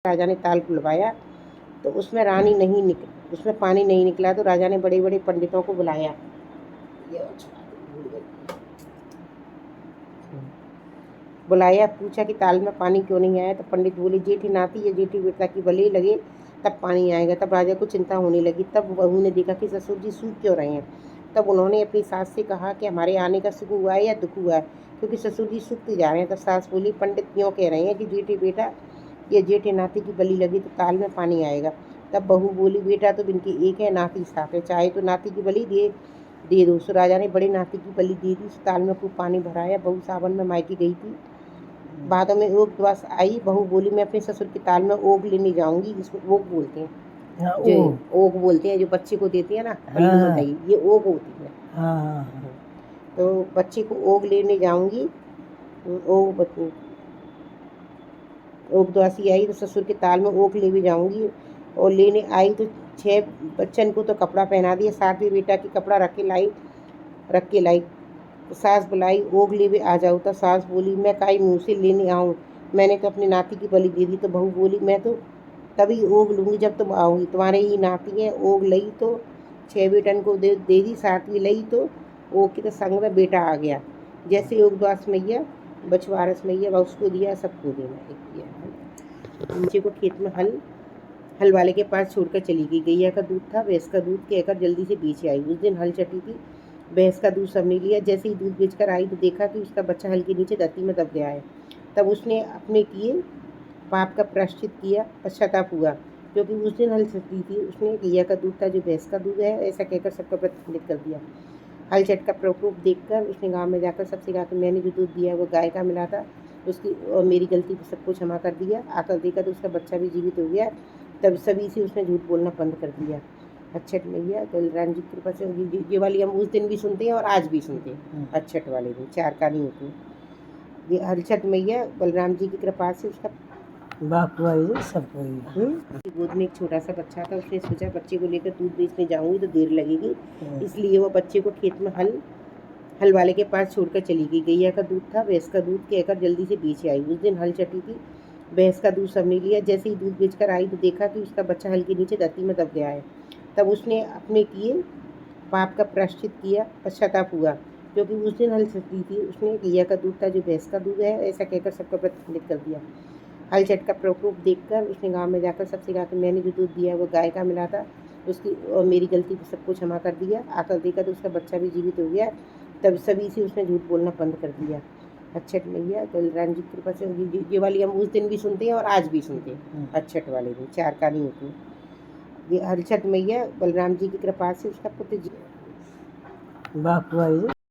राजा ने ताल खुलवाया तो उसमें रानी नहीं उसमें पानी नहीं निकला। तो राजा ने बड़े बड़े पंडितों को बुलाया। पूछा कि ताल में पानी क्यों नहीं आया। तो पंडित बोले, जेठी नाती या जेठी बेटा की बलि लगे तब पानी आएगा। तब राजा को चिंता होने लगी। तब बहू ने देखा कि ससुर जी सूख क्यों रहे हैं। तब उन्होंने अपनी सास से कहा कि हमारे आने का सुख हुआ है या दुख हुआ है, क्योंकि ससुर जी सूखते जा रहे हैं। तब सास बोली, पंडित क्यों कह रहे हैं कि जेठी बेटा या जेठे नाती की बलि लगी तो ताल में पानी आएगा। तब बहू बोली, बेटा तो बिनके एक है, नाती सात है, चाहे तो नाती की बलि दे दो। सो राजा ने बड़े नाती की बलि दे दी। ताल में खूब पानी भराया। बहू सावन में मायके गई थी। बादों में ओग दिवस आई। बहू बोली, मैं अपने ससुर की ताल में ओग लेने जाऊंगी। इसको ओग बोलते हैं। जो ओग बोलते हैं, जो बच्चे को देते हैं ना, बताइए, ये ओग होती है। तो बच्चे को ओग लेने जाऊंगी। ओग द्वासी आई तो ससुर के ताल में ओग ले भी जाऊंगी। और लेने आई तो 6 बच्चन को तो कपड़ा पहना दिया, 7वें बेटा की कपड़ा रख के लाई। तो सास बुलाई, ओग ले भी आ जाओ। तो सास बोली, मैं काई मुँह से लेने आऊँ, मैंने तो अपनी नाती की बलि दे दी। तो बहू बोली, मैं तो तभी ओग लूँगी जब तुम आओगी, तुम्हारे ही नाती है। ओग लई तो 6 बेटन को दे दी, 7वीं लई तो ओग के तो संग में बेटा आ गया। जैसे ओग द्वास मैया बछवारस मैया उसको दिया, सबको देना दिया। बच्चे को खेत में हल वाले के पास छोड़कर चली गई। गैया का दूध था, भैंस का दूध कहकर जल्दी से बेच आई। उस दिन हल चटी थी, भैंस का दूध सबने लिया। जैसे ही दूध बेचकर आई तो देखा कि उसका बच्चा हल के नीचे धरती में दब गया है। तब उसने अपने किए पाप का प्रायश्चित किया, पश्चाताप हुआ, क्योंकि उस दिन हल चटी थी। उसने गैया का दूध था जो भैंस का दूध है, ऐसा कहकर सबका प्रतिबंधित कर दिया। हल चट का प्रकोप देखकर उसने गांव में जाकर सबसे कहा कि मैंने जो दूध दिया वो गाय का मिला था, उसकी और मेरी गलती पर सबको क्षमा कर दिया। आकर देखा तो उसका बच्चा भी जीवित हो गया। तब सभी से उसने झूठ बोलना बंद कर दिया। अच्छठ मैया बलराम जी की कृपा से ये वाली हम उस दिन भी सुनते हैं और आज भी सुनते हैं। अच्छठ वाले दिन 4 कहानी होती है। ये हलछठ मैया बलराम जी की कृपा से उसका गोद में एक छोटा सा बच्चा था। उसने सोचा बच्चे को लेकर दूध बेचने जाऊंगी तो देर लगेगी, इसलिए वो बच्चे को खेत में हल वाले के पास छोड़कर चली गई। गैया का दूध था, भैंस का दूध कहकर जल्दी से बेच आई। उस दिन हल चटी थी, भैंस का दूध सबने लिया। जैसे ही दूध बेचकर आई तो देखा कि उसका बच्चा हल के नीचे धरती में दब गया है। तब उसने अपने किए पाप का प्रायश्चित किया, पश्चाताप हुआ, क्योंकि उस दिन हल चटी थी। उसने गैया का दूध था जो भैंस का दूध है, ऐसा कहकर सबका प्रतिबंधित कर दिया। हल चट का प्रकोप देखकर उसने गांव में जाकर सबसे कहा कि मैंने जो दूध दिया वो गाय का मिला था, उसकी और मेरी गलती पर सबको क्षमा कर दिया। आकर देखा तो उसका बच्चा भी जीवित हो गया। तब सभी से उसने झूठ बोलना बंद कर दिया। अच्छठ मैया बलराम जी की कृपा से ये वाली हम उस दिन भी सुनते हैं और आज भी सुनते हैं। अच्छठ वाले दिन 4 कहानी होती है। ये हलछठ मैया बलराम जी की कृपा से उसका पुत्र